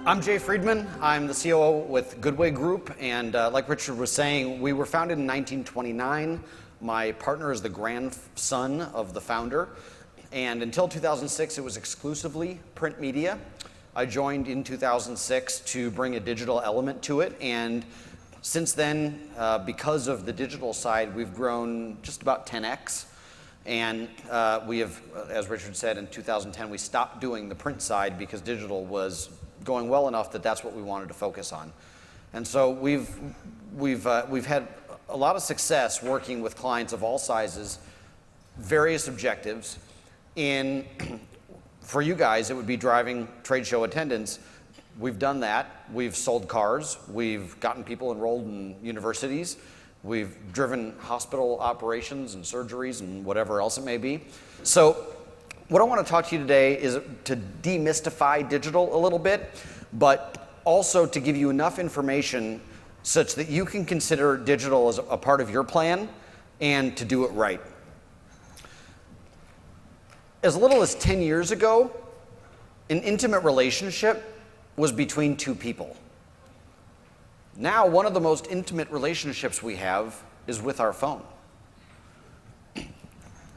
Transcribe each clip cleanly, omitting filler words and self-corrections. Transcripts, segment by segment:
I'm Jay Friedman. I'm the COO with Goodway Group, and like Richard was saying, we were founded in 1929. My partner is the grandson of the founder, and until 2006, it was exclusively print media. I joined in 2006 to bring a digital element to it, and since then, because of the digital side, we've grown just about 10x. And we have, as Richard said, in 2010, we stopped doing the print side because digital was going well enough that that's what we wanted to focus on. And so we've had a lot of success working with clients of all sizes, various objectives. For you guys, it would be driving trade show attendance. We've done that. We've sold cars. We've gotten people enrolled in universities. We've driven hospital operations and surgeries and whatever else it may be. So what I want to talk to you today is to demystify digital a little bit, but also to give you enough information such that you can consider digital as a part of your plan and to do it right. As little as 10 years ago, an intimate relationship was between two people. Now, one of the most intimate relationships we have is with our phone. A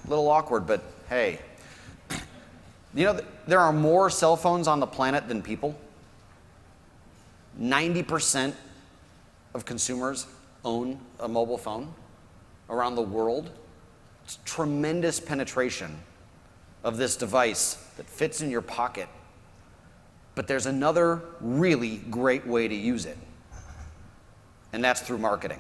little awkward, but hey. You know, there are more cell phones on the planet than people. 90% of consumers own a mobile phone around the world. It's tremendous penetration of this device that fits in your pocket. But there's another really great way to use it, and that's through marketing.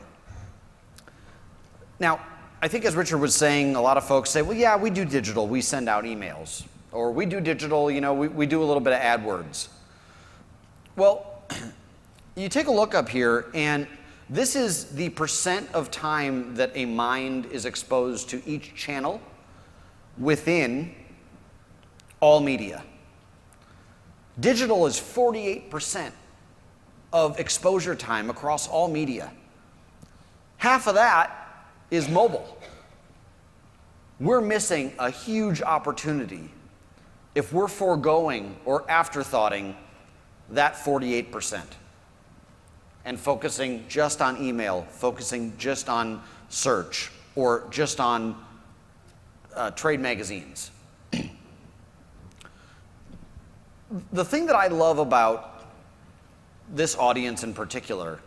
Now, I think as Richard was saying, a lot of folks say, well, yeah, we do digital. We send out emails. Or we do digital, you know, we do a little bit of AdWords. Well, you take a look up here, and this is the percent of time that a mind is exposed to each channel within all media. Digital is 48% of exposure time across all media. Half of that is mobile. We're missing a huge opportunity if we're foregoing or afterthoughting that 48% and focusing just on email, focusing just on search, or just on trade magazines. The thing that I love about this audience in particular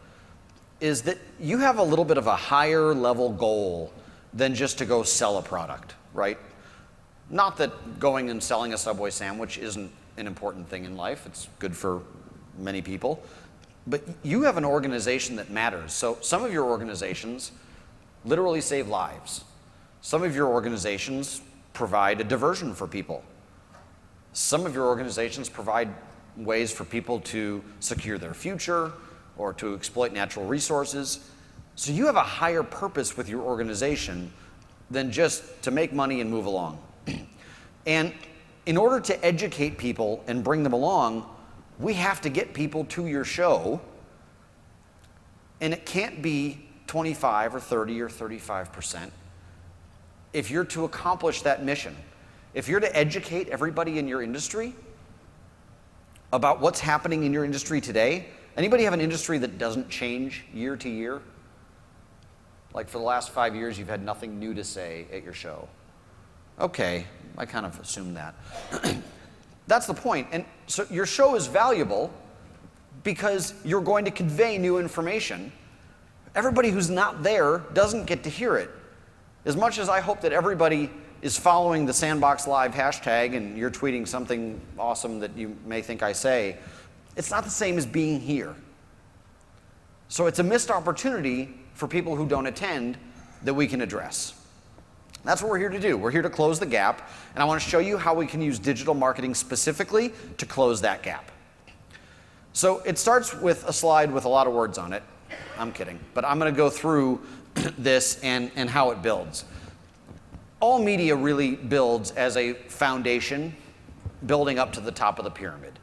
is that you have a little bit of a higher level goal than just to go sell a product, right? Not that going and selling a Subway sandwich isn't an important thing in life. It's good for many people. But you have an organization that matters. So some of your organizations literally save lives. Some of your organizations provide a diversion for people. Some of your organizations provide ways for people to secure their future or to exploit natural resources. So you have a higher purpose with your organization than just to make money and move along. And in order to educate people and bring them along, we have to get people to your show, and it can't be 25 or 30 or 35%. If you're to accomplish that mission, if you're to educate everybody in your industry about what's happening in your industry today, anybody have an industry that doesn't change year to year? Like for the last 5 years, you've had nothing new to say at your show. Okay, I kind of assumed that. That's the point. And so your show is valuable because you're going to convey new information. Everybody who's not there doesn't get to hear it. As much as I hope that everybody is following the SanboxLive hashtag and you're tweeting something awesome that you may think I say, it's not the same as being here. So it's a missed opportunity for people who don't attend that we can address. That's what we're here to do. We're here to close the gap, and I want to show you how we can use digital marketing specifically to close that gap. So it starts with a slide with a lot of words on it. I'm kidding, but I'm going to go through this and how it builds. All media really builds as a foundation, building up to the top of the pyramid,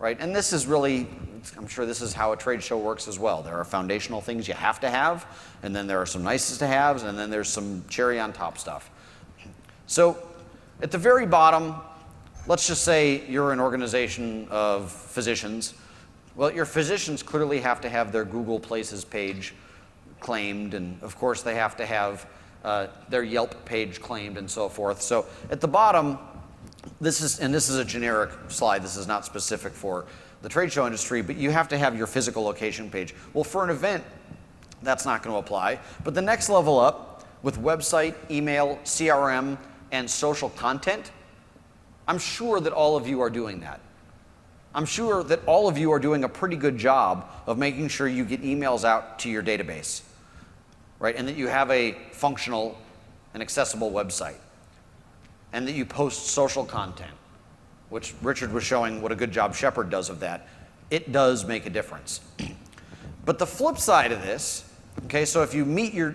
right? And this is really, I'm sure this is how a trade show works as well. There are foundational things you have to have, and then there are some nice to haves, and then there's some cherry on top stuff. So At the very bottom, let's just say you're an organization of physicians. Well, your physicians clearly have to have their Google Places page claimed, and of course they have to have their Yelp page claimed and so forth. So at the bottom, this is a generic slide. This is not specific for the trade show industry, but you have to have your physical location page. Well, for an event, that's not going to apply. But the next level up, with website, email, CRM, and social content, I'm sure that all of you are doing that. I'm sure that all of you are doing a pretty good job of making sure you get emails out to your database, right? And that you have a functional and accessible website. And that you post social content, which Richard was showing what a good job Shepherd does of that. It does make a difference. But the flip side of this, okay, so if you meet your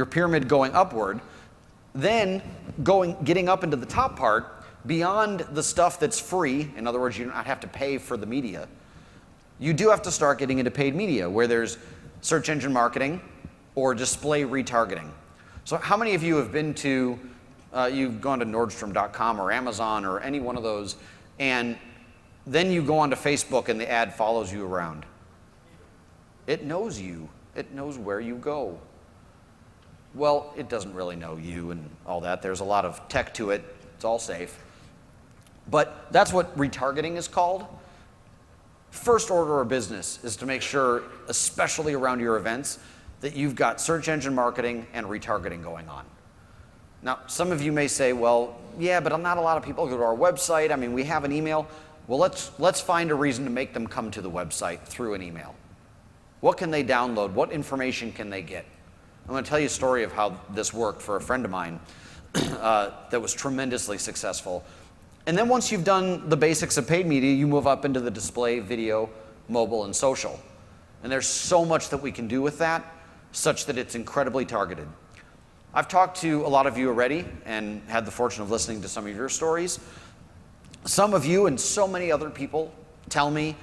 pyramid going upward, then getting up into the top part, beyond the stuff that's free, in other words, you don't have to pay for the media, you do have to start getting into paid media, where there's search engine marketing or display retargeting. So how many of you have been to, you've gone to Nordstrom.com or Amazon or any one of those, and then you go onto Facebook and the ad follows you around? It knows you. It knows where you go. Well, it doesn't really know you and all that. There's a lot of tech to it. It's all safe. But that's what retargeting is called. First order of business is to make sure, especially around your events, that you've got search engine marketing and retargeting going on. Now, some of you may say, well, yeah, but not a lot of people go to our website. I mean, we have an email. Well, let's find a reason to make them come to the website through an email. What can they download? What information can they get? I'm going to tell you a story of how this worked for a friend of mine that was tremendously successful. And then once you've done the basics of paid media, you move up into the display, video, mobile, and social. And there's so much that we can do with that, such that it's incredibly targeted. I've talked to a lot of you already and had the fortune of listening to some of your stories. Some of you and so many other people tell me,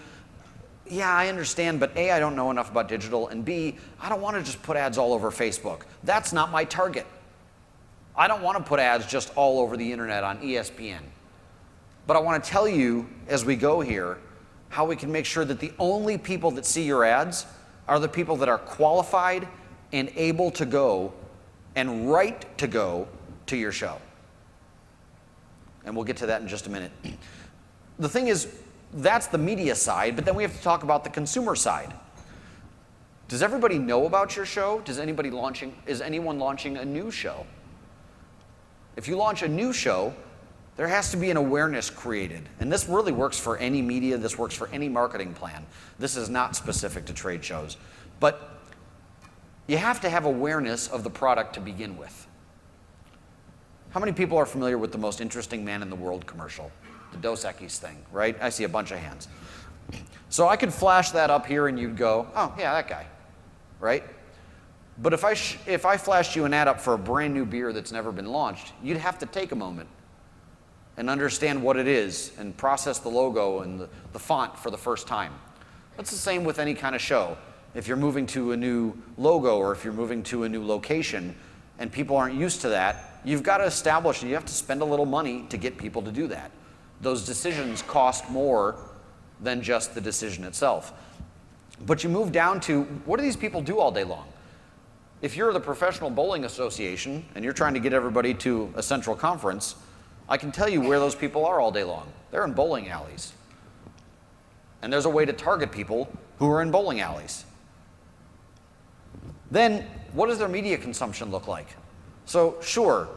yeah, I understand, but A, I don't know enough about digital, and B, I don't want to just put ads all over Facebook. That's not my target. I don't want to put ads just all over the internet on ESPN. But I want to tell you, as we go here, how we can make sure that the only people that see your ads are the people that are qualified and able to go and right to go to your show. And we'll get to that in just a minute. The thing is, that's the media side, but then we have to talk about the consumer side. Does everybody know about your show? Is anyone launching a new show? If you launch a new show, there has to be an awareness created. And this really works for any media, this works for any marketing plan. This is not specific to trade shows. But you have to have awareness of the product to begin with. How many people are familiar with the Most Interesting Man in the World commercial? The Dos Equis thing, right? I see a bunch of hands. So I could flash that up here and you'd go, oh, yeah, that guy, right? But if I flashed you an ad up for a brand new beer that's never been launched, you'd have to take a moment and understand what it is and process the logo and the font for the first time. That's the same with any kind of show. If you're moving to a new logo or if you're moving to a new location and people aren't used to that, you've got to establish and you have to spend a little money to get people to do that. Those decisions cost more than just the decision itself. But you move down to, what do these people do all day long? If you're the Professional Bowling Association and you're trying to get everybody to a central conference, I can tell you where those people are all day long. They're in bowling alleys. And there's a way to target people who are in bowling alleys. Then, what does their media consumption look like? So, sure,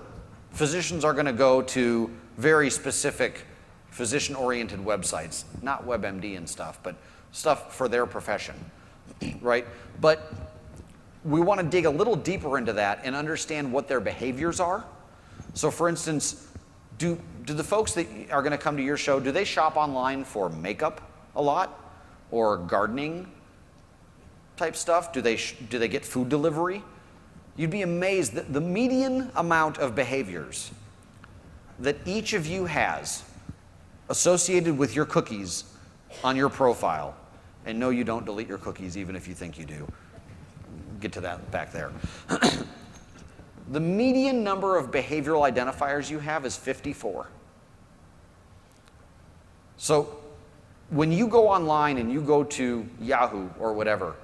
physicians are going to go to very specific physician-oriented websites, not WebMD and stuff, but stuff for their profession, right? But we want to dig a little deeper into that and understand what their behaviors are. So for instance, do the folks that are going to come to your show, do they shop online for makeup a lot or gardening type stuff? Do they get food delivery? You'd be amazed that the median amount of behaviors that each of you has associated with your cookies on your profile, and no, you don't delete your cookies even if you think you do. Get to that back there. The median number of behavioral identifiers you have is 54. So when you go online and you go to Yahoo or whatever,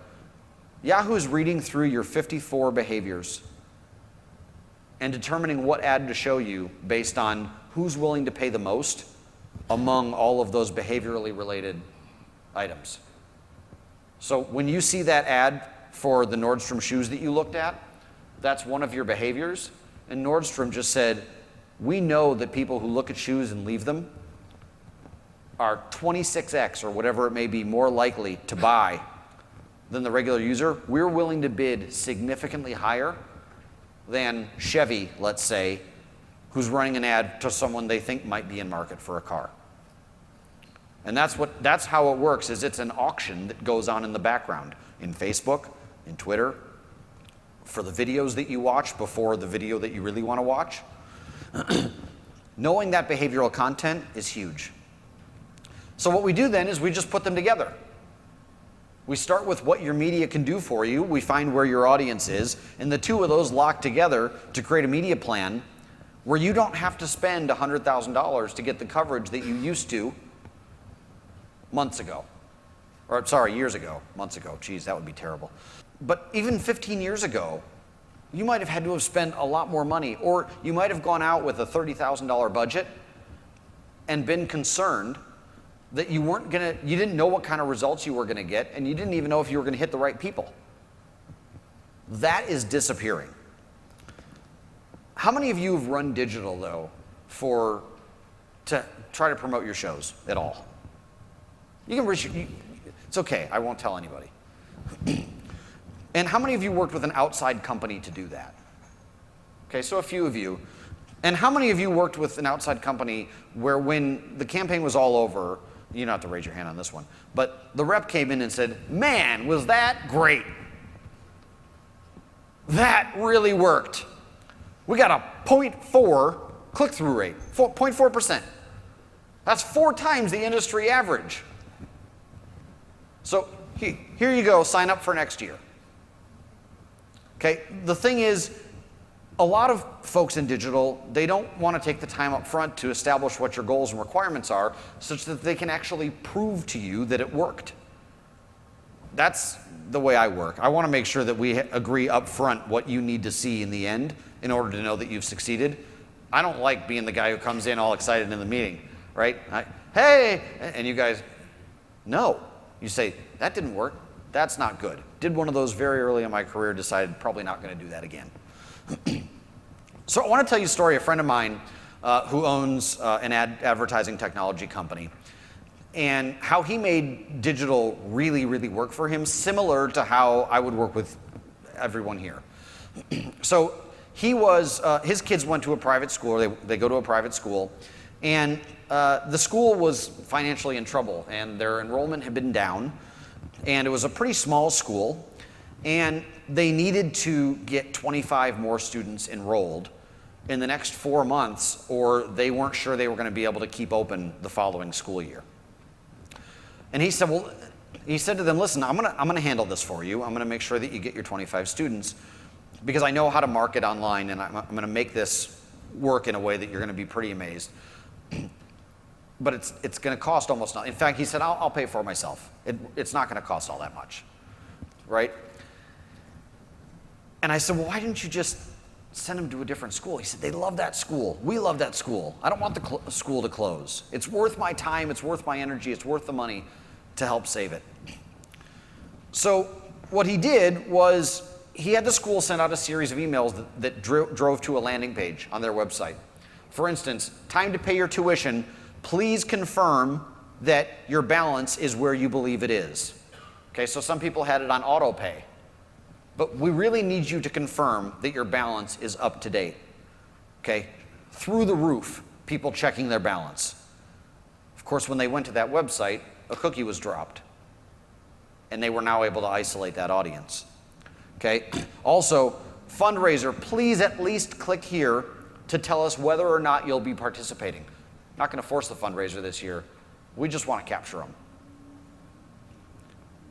Yahoo is reading through your 54 behaviors and determining what ad to show you based on who's willing to pay the most among all of those behaviorally related items. So when you see that ad for the Nordstrom shoes that you looked at, that's one of your behaviors. And Nordstrom just said, we know that people who look at shoes and leave them are 26x or whatever it may be more likely to buy than the regular user. We're willing to bid significantly higher than Chevy, let's say, who's running an ad to someone they think might be in market for a car. And that's how it works, is it's an auction that goes on in the background in Facebook, in Twitter, for the videos that you watch before the video that you really want to watch. Knowing that behavioral content is huge. So what we do then is we just put them together. We start with what your media can do for you. We find where your audience is, and the two of those lock together to create a media plan where you don't have to spend $100,000 to get the coverage that you used to months ago. Or sorry, years ago, months ago. Geez, that would be terrible. But even 15 years ago, you might have had to have spent a lot more money, or you might have gone out with a $30,000 budget and been concerned that you didn't know what kind of results you were gonna get, and you didn't even know if you were gonna hit the right people. That is disappearing. How many of you have run digital though to try to promote your shows at all? You can it's okay, I won't tell anybody. And how many of you worked with an outside company to do that? Okay, so a few of you. And how many of you worked with an outside company where when the campaign was all over, you don't have to raise your hand on this one, but the rep came in and said, man, was that great. That really worked. We got a 0.4 click-through rate, 0.4%. That's 4 times the industry average. So here you go, sign up for next year. Okay, the thing is, a lot of folks in digital, they don't want to take the time up front to establish what your goals and requirements are such that they can actually prove to you that it worked. That's the way I work. I want to make sure that we agree up front what you need to see in the end in order to know that you've succeeded. I don't like being the guy who comes in all excited in the meeting, right? Hey, and you guys, no. You say, that didn't work. That's not good. Did one of those very early in my career, decided probably not going to do that again. So I want to tell you a story. A friend of mine who owns an advertising technology company, and how he made digital really, really work for him, similar to how I would work with everyone here. So he was, his kids went to a private school, or they go to a private school, and the school was financially in trouble, and their enrollment had been down, and it was a pretty small school, and they needed to get 25 more students enrolled in the next 4 months, or they weren't sure they were going to be able to keep open the following school year. And he said, well, he said to them, listen, I'm gonna handle this for you. I'm gonna make sure that you get your 25 students because I know how to market online, and I'm gonna make this work in a way that you're gonna be pretty amazed. But it's gonna cost almost nothing. In fact, he said, I'll pay for it myself. It's not gonna cost all that much, right? And I said, well, why didn't you just send them to a different school? He said, they love that school. We love that school. I don't want the school to close. It's worth my time, it's worth my energy, it's worth the money to help save it. So what he did was he had the school send out a series of emails that drove to a landing page on their website. For instance, time to pay your tuition. Please confirm that your balance is where you believe it is. Okay, so some people had it on auto pay. But we really need you to confirm that your balance is up to date. Okay? Through the roof, people checking their balance. Of course, when they went to that website, a cookie was dropped. And they were now able to isolate that audience. Okay? Also, fundraiser, please at least click here to tell us whether or not you'll be participating. Not going to force the fundraiser this year. We just want to capture them.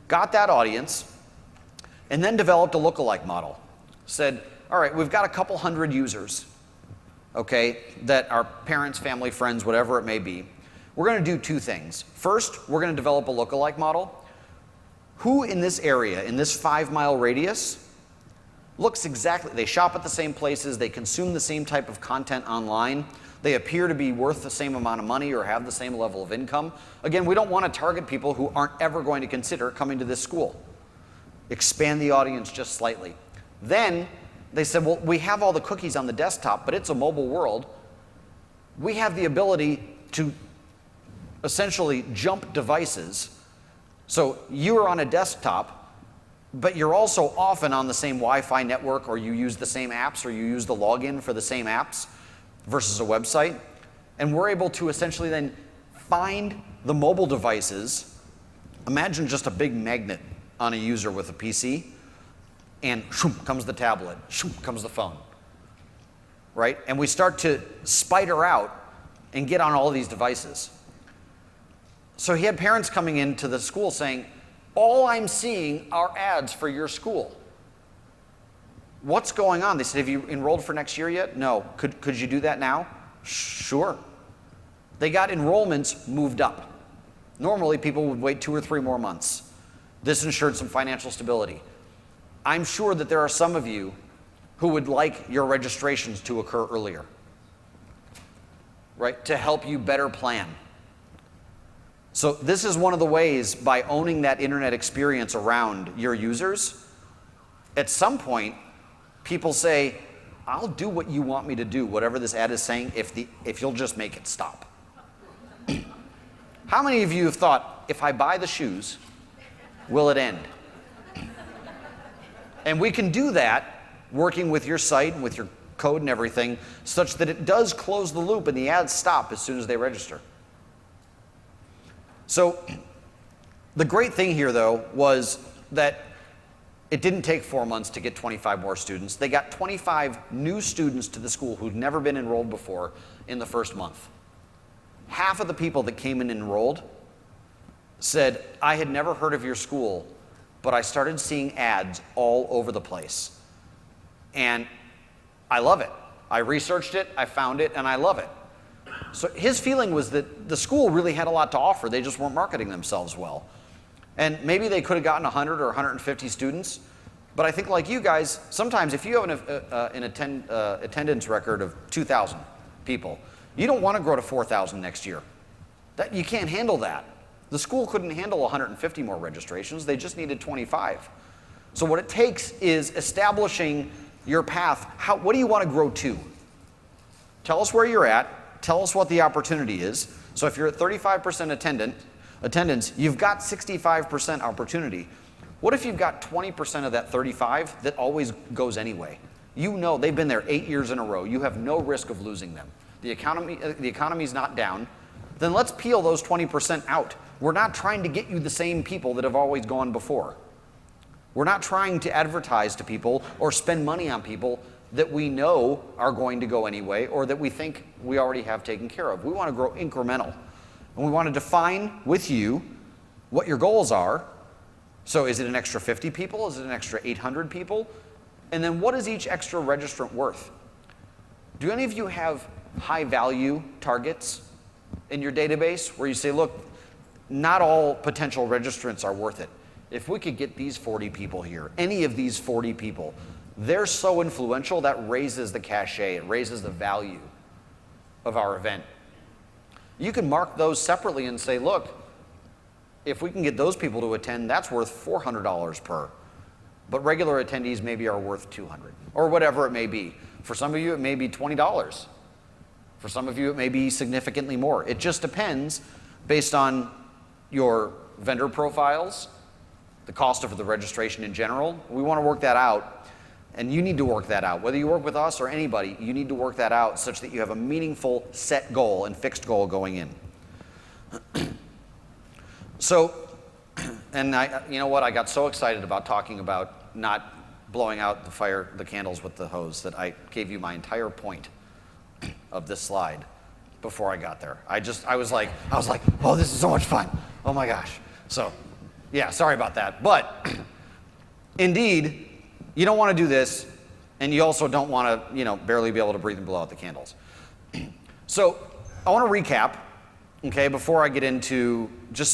Got that audience, and then developed a lookalike model. Said, all right, we've got a couple hundred users, okay, that are parents, family, friends, whatever it may be. We're going to do two things. First, we're going to develop a lookalike model. Who in this area, in this 5-mile radius, looks exactly, they shop at the same places, they consume the same type of content online, they appear to be worth the same amount of money or have the same level of income. Again, we don't want to target people who aren't ever going to consider coming to this school. Expand the audience just slightly. Then they said, well, we have all the cookies on the desktop, but it's a mobile world. We have the ability to essentially jump devices. So you're on a desktop, but you're also often on the same Wi-Fi network, or you use the same apps, or you use the login for the same apps versus a website. And we're able to essentially then find the mobile devices. Imagine just a big magnet on a user with a PC, and shoom, comes the tablet, shoom, comes the phone, right? And we start to spider out and get on all of these devices. So he had parents coming into the school saying, all I'm seeing are ads for your school. What's going on? They said, have you enrolled for next year yet? No. Could you do that now? Sure. They got enrollments moved up. Normally, people would wait 2 or 3 more months. This ensured some financial stability. I'm sure that there are some of you who would like your registrations to occur earlier, right? To help you better plan. So this is one of the ways, by owning that internet experience around your users, at some point, people say, I'll do what you want me to do, whatever this ad is saying, if you'll just make it stop. How many of you have thought, if I buy the shoes, will it end? And we can do that working with your site and with your code and everything, such that it does close the loop and the ads stop as soon as they register. So the great thing here, though, was that it didn't take 4 months to get 25 more students. They got 25 new students to the school who'd never been enrolled before in the first month. Half of the people that came in and enrolled said, I had never heard of your school, but I started seeing ads all over the place. And I love it. I researched it, I found it, and I love it. So his feeling was that the school really had a lot to offer. They just weren't marketing themselves well. And maybe they could have gotten 100 or 150 students. But I think, like you guys, sometimes if you have an attendance record of 2,000 people, you don't want to grow to 4,000 next year. You can't handle that. The school couldn't handle 150 more registrations. They just needed 25. So what it takes is establishing your path. What do you want to grow to? Tell us where you're at. Tell us what the opportunity is. So if you're at 35% attendance, you've got 65% opportunity. What if you've got 20% of that 35 that always goes anyway? You know they've been there 8 years in a row. You have no risk of losing them. The economy's not down. Then let's peel those 20% out. We're not trying to get you the same people that have always gone before. We're not trying to advertise to people or spend money on people that we know are going to go anyway, or that we think we already have taken care of. We want to grow incremental. And we want to define with you what your goals are. So is it an extra 50 people? Is it an extra 800 people? And then what is each extra registrant worth? Do any of you have high value targets in your database where you say, look, not all potential registrants are worth it. If we could get these 40 people here, any of these 40 people, they're so influential that raises the cachet, it raises the value of our event. You can mark those separately and say, look, if we can get those people to attend, that's worth $400 per. But regular attendees maybe are worth $200, or whatever it may be. For some of you, it may be $20. For some of you, it may be significantly more. It just depends based on your vendor profiles, the cost of the registration in general. We want to work that out, and you need to work that out. Whether you work with us or anybody, you need to work that out such that you have a meaningful set goal and fixed goal going in. So, and you know what? I got so excited about talking about not blowing out the candles with the hose that I gave you my entire point of this slide before I got there. I was like, oh, this is so much fun. Oh my gosh. So, yeah, sorry about that. But indeed, you don't want to do this And you also don't want to, barely be able to breathe and blow out the candles. So I want to recap, okay, before I get into just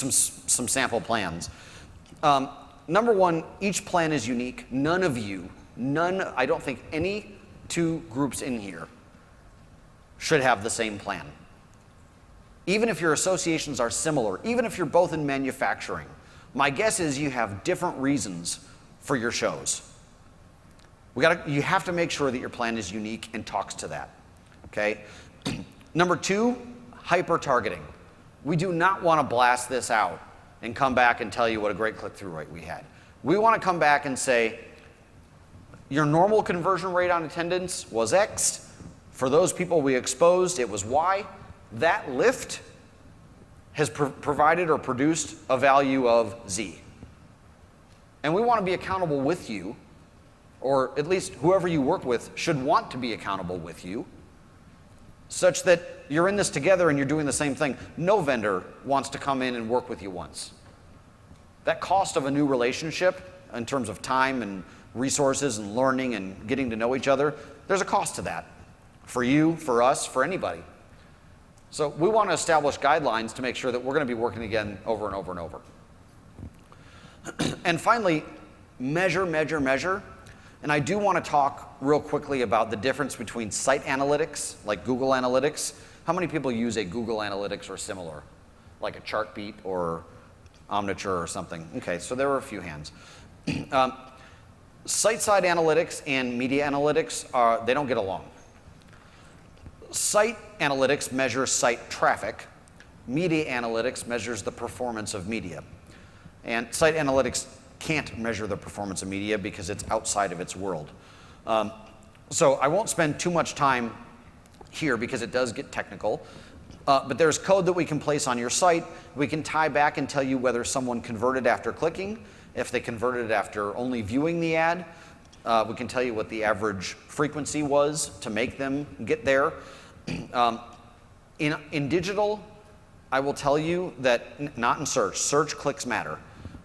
some sample plans. Number one, each plan is unique. I don't think any two groups in here should have the same plan. Even if your associations are similar, even if you're both in manufacturing, my guess is you have different reasons for your shows. You have to make sure that your plan is unique and talks to that, okay? Number two, hyper-targeting. We do not want to blast this out and come back and tell you what a great click-through rate we had. We want to come back and say, your normal conversion rate on attendance was X. For those people we exposed, it was Y. That lift has provided or produced a value of Z. And we want to be accountable with you, or at least whoever you work with should want to be accountable with you, such that you're in this together and you're doing the same thing. No vendor wants to come in and work with you once. That cost of a new relationship in terms of time and resources and learning and getting to know each other, there's a cost to that. For you, for us, for anybody. So we want to establish guidelines to make sure that we're going to be working again over and over and over. And finally, measure. And I do want to talk real quickly about the difference between site analytics, like Google Analytics. How many people use a Google Analytics or similar, like a Chartbeat or Omniture or something? Okay, so there were a few hands. Site-side analytics and media analytics, they don't get along. Site analytics measures site traffic. Media analytics measures the performance of media. And site analytics can't measure the performance of media because it's outside of its world. So I won't spend too much time here because it does get technical. But there's code that we can place on your site. We can tie back and tell you whether someone converted after clicking, if they converted after only viewing the ad. We can tell you what the average frequency was to make them get there. In digital, I will tell you that, not in search. Search clicks matter.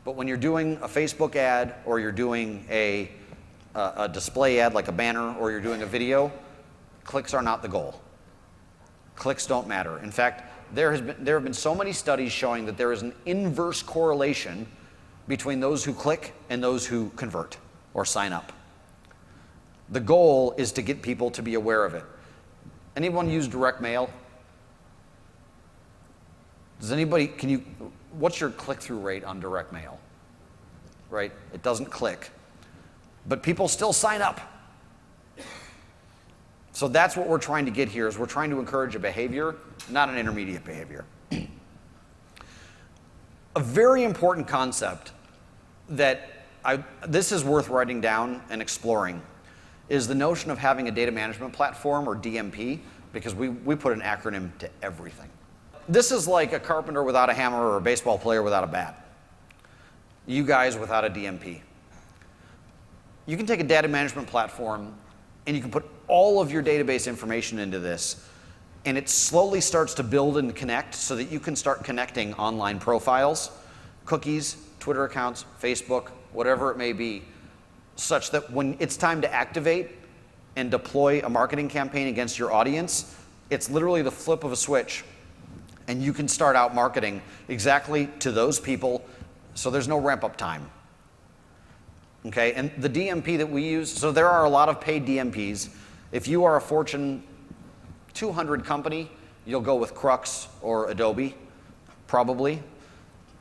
But when you're doing a Facebook ad or you're doing a display ad like a banner or you're doing a video, clicks are not the goal. Clicks don't matter. In fact, there have been so many studies showing that there is an inverse correlation between those who click and those who convert or sign up. The goal is to get people to be aware of it. Anyone use direct mail? Does anybody, what's your click-through rate on direct mail? Right? It doesn't click. But people still sign up. So that's what we're trying to get here, is we're trying to encourage a behavior, not an intermediate behavior. A very important concept that this is worth writing down and exploring is the notion of having a data management platform, or DMP, because we put an acronym to everything. This is like a carpenter without a hammer or a baseball player without a bat. You guys without a DMP. You can take a data management platform and you can put all of your database information into this, and it slowly starts to build and connect so that you can start connecting online profiles, cookies, Twitter accounts, Facebook, whatever it may be, such that when it's time to activate and deploy a marketing campaign against your audience, it's literally the flip of a switch, and you can start out marketing exactly to those people, so there's no ramp-up time. Okay, and the DMP that we use, so there are a lot of paid DMPs. If you are a Fortune 200 company, you'll go with Crux or Adobe, probably.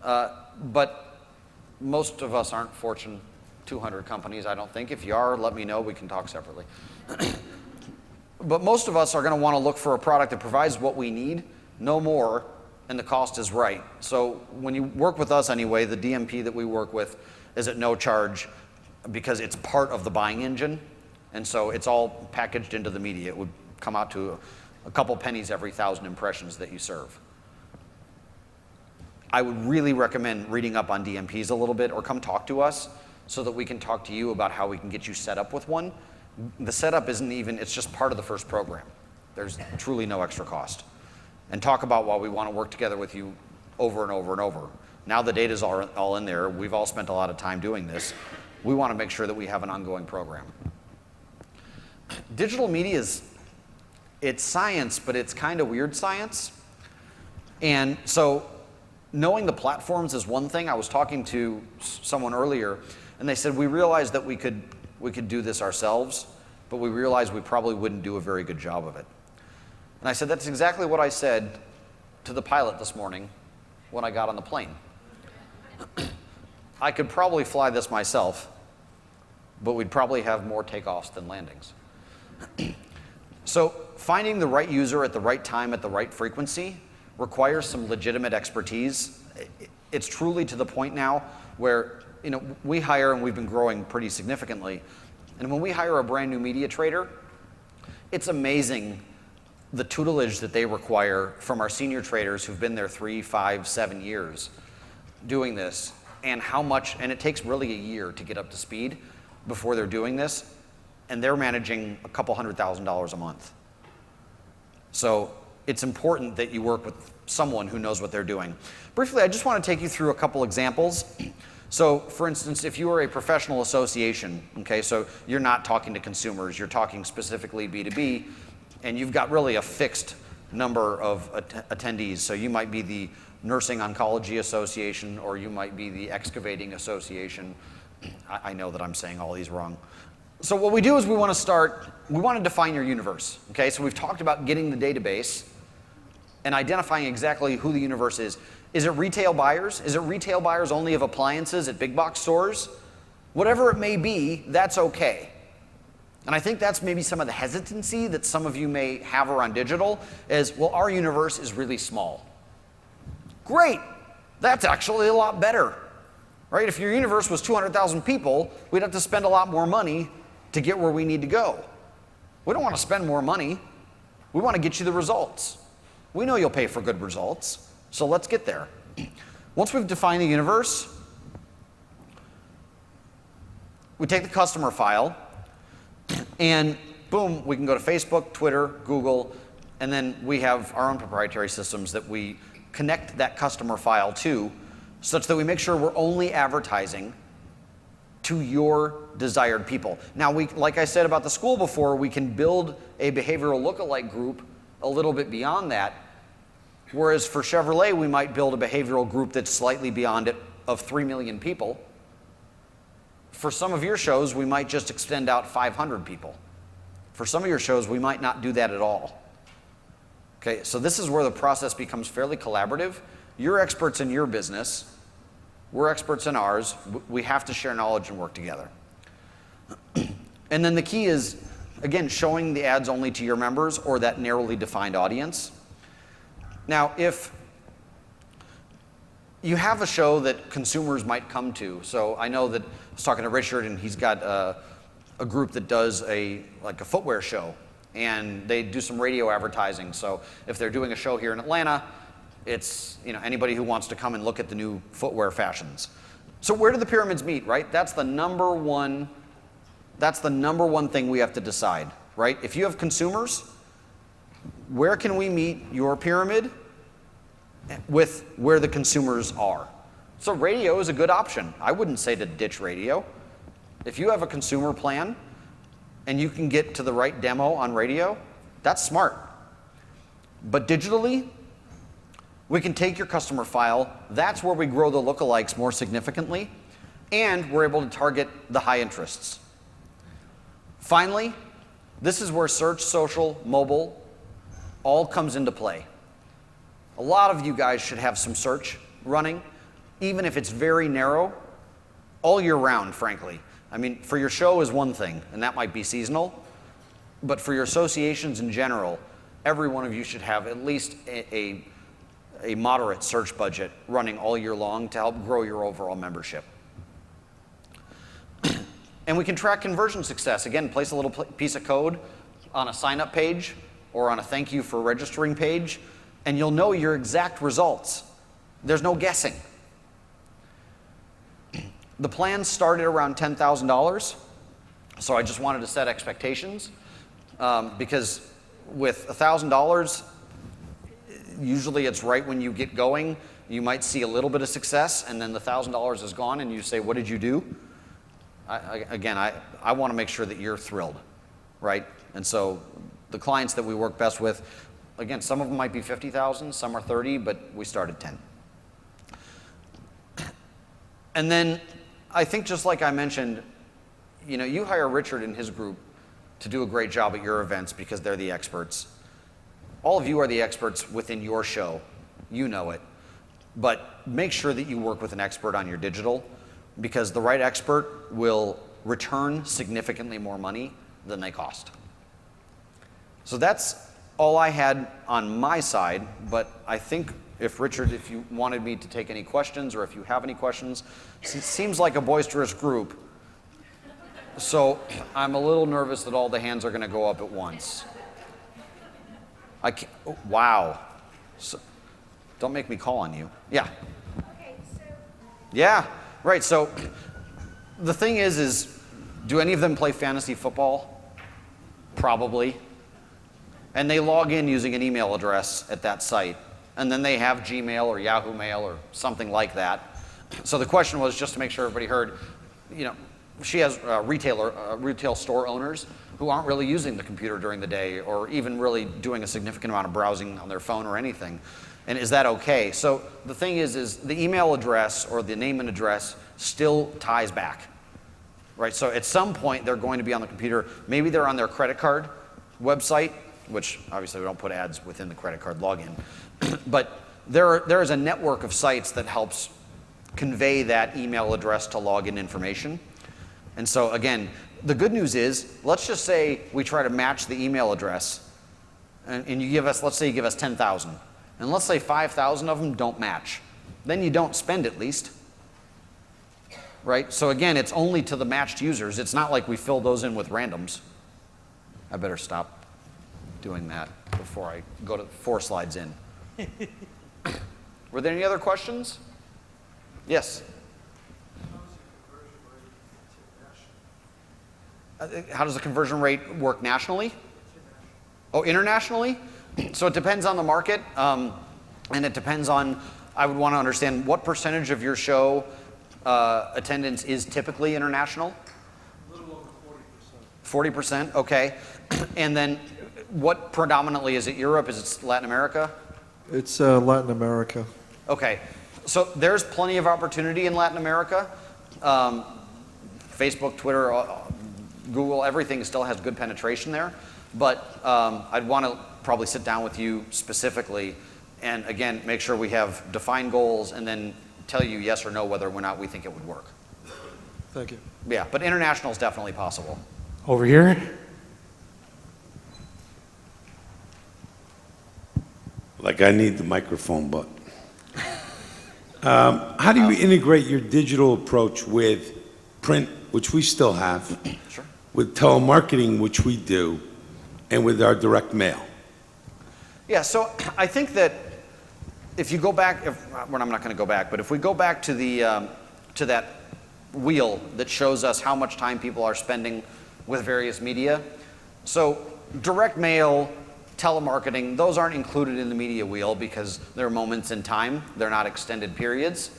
But most of us aren't Fortune 200 companies, I don't think. If you are, let me know, we can talk separately. But most of us are going to want to look for a product that provides what we need, no more, and the cost is right. So when you work with us anyway, the DMP that we work with is at no charge because it's part of the buying engine, and so it's all packaged into the media. It would come out to a couple pennies every 1,000 impressions that you serve. I would really recommend reading up on DMPs a little bit, or come talk to us so that we can talk to you about how we can get you set up with one. The setup isn't even, it's just part of the first program. There's truly no extra cost. And talk about why we want to work together with you over and over and over. Now the data's all in there. We've all spent a lot of time doing this. We want to make sure that we have an ongoing program. Digital media it's science, but it's kind of weird science. And so knowing the platforms is one thing. I was talking to someone earlier, and they said, we realized that we could do this ourselves, but we realized we probably wouldn't do a very good job of it. And I said, that's exactly what I said to the pilot this morning when I got on the plane. I could probably fly this myself, but we'd probably have more takeoffs than landings. So finding the right user at the right time at the right frequency requires some legitimate expertise. It's truly to the point now where we hire, and we've been growing pretty significantly, and when we hire a brand new media trader, it's amazing the tutelage that they require from our senior traders who've been there 3, 5, 7 years doing this, and how much, and it takes really a year to get up to speed before they're doing this, and they're managing a couple $100,000 a month. So it's important that you work with someone who knows what they're doing. Briefly, I just want to take you through a couple examples. So for instance, if you are a professional association, okay, so you're not talking to consumers, you're talking specifically B2B, and you've got really a fixed number of attendees. So you might be the Nursing Oncology Association, or you might be the Excavating Association. I know that I'm saying all these wrong. So what we do is we want to define your universe. Okay, so we've talked about getting the database and identifying exactly who the universe is. Is it retail buyers? Is it retail buyers only of appliances at big box stores? Whatever it may be, that's okay. And I think that's maybe some of the hesitancy that some of you may have around digital is, well, our universe is really small. Great, that's actually a lot better, right? If your universe was 200,000 people, we'd have to spend a lot more money to get where we need to go. We don't want to spend more money. We want to get you the results. We know you'll pay for good results, so let's get there. Once we've defined the universe, we take the customer file, and boom, we can go to Facebook, Twitter, Google, and then we have our own proprietary systems that we connect that customer file to, such that we make sure we're only advertising to your desired people. Now, like I said about the school before, we can build a behavioral lookalike group a little bit beyond that, whereas for Chevrolet, we might build a behavioral group that's slightly beyond it of 3 million people. For some of your shows, we might just extend out 500 people. For some of your shows, we might not do that at all. Okay, so this is where the process becomes fairly collaborative. You're experts in your business. We're experts in ours. We have to share knowledge and work together. And then the key is, again, showing the ads only to your members or that narrowly defined audience. Now, if you have a show that consumers might come to, so I know that I was talking to Richard, and he's got a group that does a footwear show, and they do some radio advertising. So if they're doing a show here in Atlanta, it's anybody who wants to come and look at the new footwear fashions. So where do the pyramids meet, right? That's the number one thing we have to decide, right? If you have consumers, where can we meet your pyramid with where the consumers are? So radio is a good option. I wouldn't say to ditch radio. If you have a consumer plan and you can get to the right demo on radio, that's smart. But digitally, we can take your customer file. That's where we grow the lookalikes more significantly, and we're able to target the high interests. Finally, this is where search, social, mobile all comes into play. A lot of you guys should have some search running, even if it's very narrow, all year round, frankly. I mean, for your show is one thing, and that might be seasonal, but for your associations in general, every one of you should have at least a moderate search budget running all year long to help grow your overall membership. And we can track conversion success. Again, place a little piece of code on a sign-up page or on a thank you for registering page, and you'll know your exact results. There's no guessing. The plans started around $10,000, so I just wanted to set expectations because with $1,000, usually it's right when you get going, you might see a little bit of success, and then the $1,000 is gone, and you say, what did you do? I want to make sure that you're thrilled, right? And so the clients that we work best with, again, some of them might be 50,000, some are 30, but we start at 10. And then I think just like I mentioned, you hire Richard and his group to do a great job at your events because they're the experts. All of you are the experts within your show. You know it. But make sure that you work with an expert on your digital, because the right expert will return significantly more money than they cost. So that's all I had on my side, but I think Richard, if you wanted me to take any questions, or if you have any questions, it seems like a boisterous group. So I'm a little nervous that all the hands are going to go up at once. Wow. So, don't make me call on you. Yeah. Okay, so. Yeah, right. So the thing is do any of them play fantasy football? Probably. And they log in using an email address at that site. And then they have Gmail or Yahoo Mail or something like that. So the question was, just to make sure everybody heard, she has retail store owners who aren't really using the computer during the day, or even really doing a significant amount of browsing on their phone or anything. And is that okay? So the thing is the email address or the name and address still ties back, right? So at some point they're going to be on the computer. Maybe they're on their credit card website, which obviously we don't put ads within the credit card login. But there is a network of sites that helps convey that email address to login information. And so again, the good news is, let's just say we try to match the email address, and you give us, let's say you give us 10,000, and let's say 5,000 of them don't match. Then you don't spend at least, right? So again, it's only to the matched users. It's not like we fill those in with randoms. I better stop doing that before I go to 4 slides in. Were there any other questions? Yes. How does the conversion rate work nationally? Oh, internationally? So it depends on the market, and it depends on, I would want to understand what percentage of your show attendance is typically international? A little over 40%. 40%, okay. And then what predominantly, is it Europe, is it Latin America? It's Latin America. Okay, so there's plenty of opportunity in Latin America. Facebook, Twitter, Google, everything still has good penetration there. But I'd want to probably sit down with you specifically and, again, make sure we have defined goals and then tell you yes or no whether or not we think it would work. Thank you. Yeah, but international is definitely possible. Over here. Like I need the microphone button. How do you integrate your digital approach with print, which we still have, Sure. with telemarketing, which we do, and with our direct mail? Yeah, so I think that if you go back, well, I'm not going to go back, but if we go back to to that wheel that shows us how much time people are spending with various media, so direct mail, telemarketing, those aren't included in the media wheel because they're moments in time, they're not extended periods.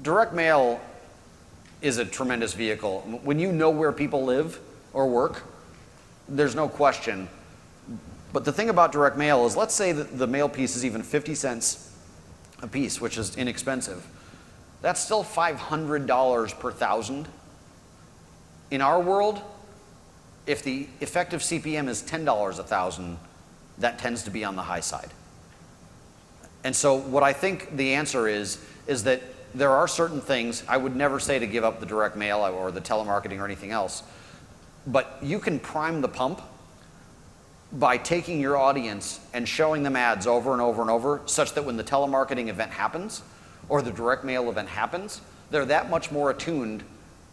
Direct mail is a tremendous vehicle. When you know where people live or work, there's no question. But the thing about direct mail is, let's say that the mail piece is even 50 cents a piece, which is inexpensive. That's still $500 per thousand. In our world, if the effective CPM is $10 a thousand, that tends to be on the high side. And so what I think the answer is that there are certain things, I would never say to give up the direct mail or the telemarketing or anything else, but you can prime the pump by taking your audience and showing them ads over and over and over, such that when the telemarketing event happens or the direct mail event happens, they're that much more attuned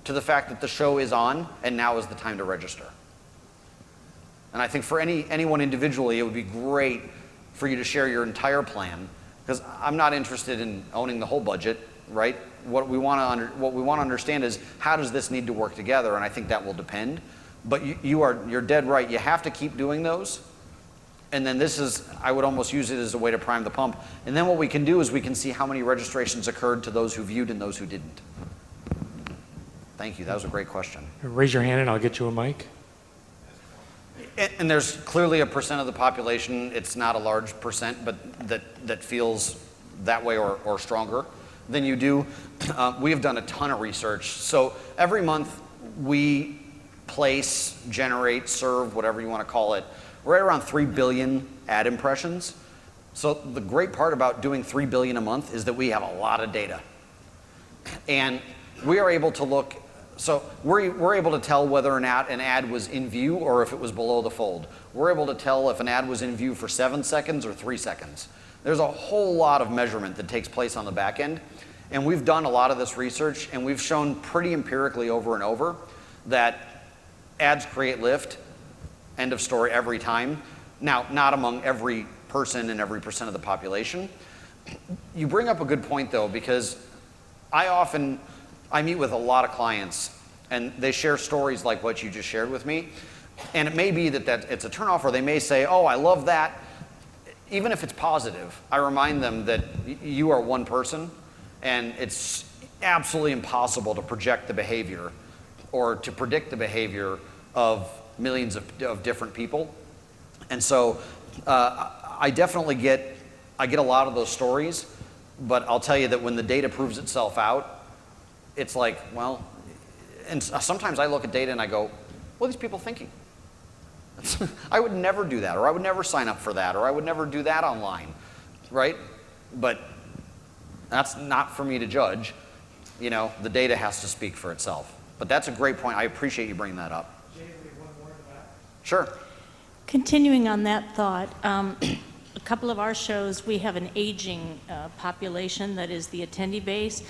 to the fact that the show is on and now is the time to register. And I think for anyone individually, it would be great for you to share your entire plan, because I'm not interested in owning the whole budget, right? What we want to understand is, how does this need to work together? And I think that will depend. But you're dead right. You have to keep doing those. And then I would almost use it as a way to prime the pump. And then what we can do is we can see how many registrations occurred to those who viewed and those who didn't. Thank you. That was a great question. Raise your hand and I'll get you a mic. And there's clearly a percent of the population, it's not a large percent, but that feels that way or stronger than you do. We have done a ton of research. So every month we place, generate, serve, whatever you want to call it, right around 3 billion ad impressions. So the great part about doing 3 billion a month is that we have a lot of data. And we are able to look, so we're able to tell whether or not an ad was in view or if it was below the fold. We're able to tell if an ad was in view for 7 seconds or 3 seconds. There's a whole lot of measurement that takes place on the back end. And we've done a lot of this research, and we've shown pretty empirically over and over that ads create lift, end of story every time. Now, not among every person and every percent of the population. You bring up a good point though, because I meet with a lot of clients and they share stories like what you just shared with me. And it may be that it's a turnoff, or they may say, oh, I love that. Even if it's positive, I remind them that you are one person and it's absolutely impossible to project the behavior or to predict the behavior of millions of different people. And so I get a lot of those stories, but I'll tell you that when the data proves itself out, it's like, well, and sometimes I look at data and I go, what are these people thinking? I would never do that, or I would never sign up for that, or I would never do that online, right? But that's not for me to judge. You know, the data has to speak for itself. But that's a great point. I appreciate you bringing that up. Jay, we have one more in the back. Sure. Continuing on that thought, a couple of our shows, we have an aging population that is the attendee base.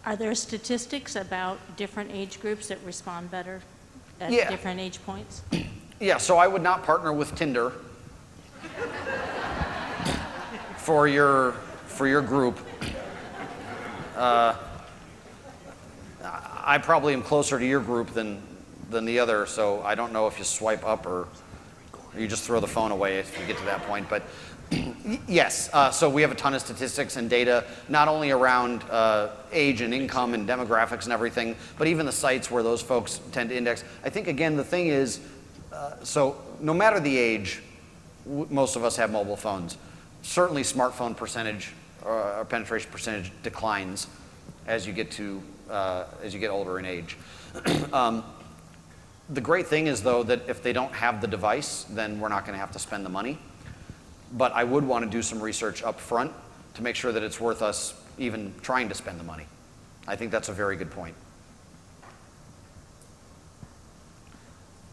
Are there statistics about different age groups that respond better at different age points? Yeah, so I would not partner with Tinder for your group. I probably am closer to your group than the other, so I don't know if you swipe up or you just throw the phone away if you get to that point. But yes, so we have a ton of statistics and data, not only around age and income and demographics and everything, but even the sites where those folks tend to index. I think, again, the thing is, so no matter the age, most of us have mobile phones. Certainly smartphone percentage or penetration percentage declines as you get older in age. The great thing is, though, that if they don't have the device, then we're not going to have to spend the money. But I would want to do some research up front to make sure that it's worth us even trying to spend the money. I think that's a very good point.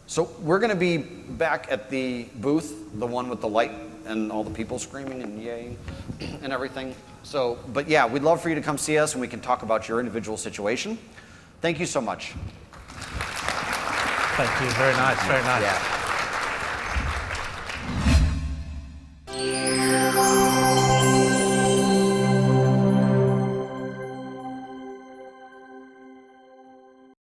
So we're going to be back at the booth, the one with the light and all the people screaming and yay and everything. So, but yeah, we'd love for you to come see us and we can talk about your individual situation. Thank you so much. Thank you. Very nice. Very nice. Yeah.